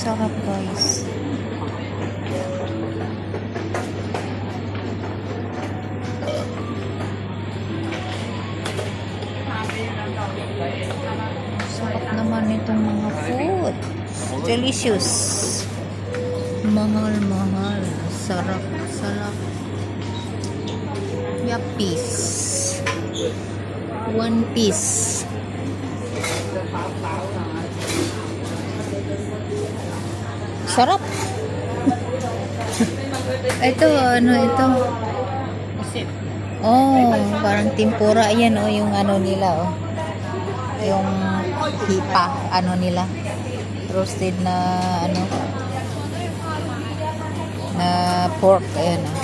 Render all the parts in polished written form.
Sarap guys. Sarap naman itong mga food. Delicious. Mahal-mahal. Sarap. Yappies. 1 piece. Sarap. Ito, ano ito? Oh, parang tempura. Ayan, oh, yung ano nila, oh. Yung hipa, ano nila. Roasted na, ano, na pork. Ayan, oh.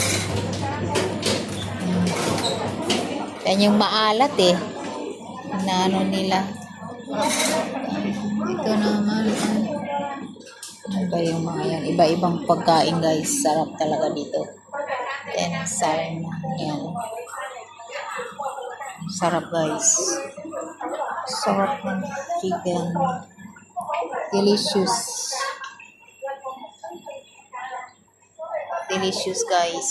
Yan yung maalat, eh. Na ano nila. Ito naman, ano ba yung mga yan? Iba-ibang pagkain guys. Sarap talaga dito. Then, salmon. Yan. Sarap guys. Sarap ng chicken. Delicious. Delicious guys.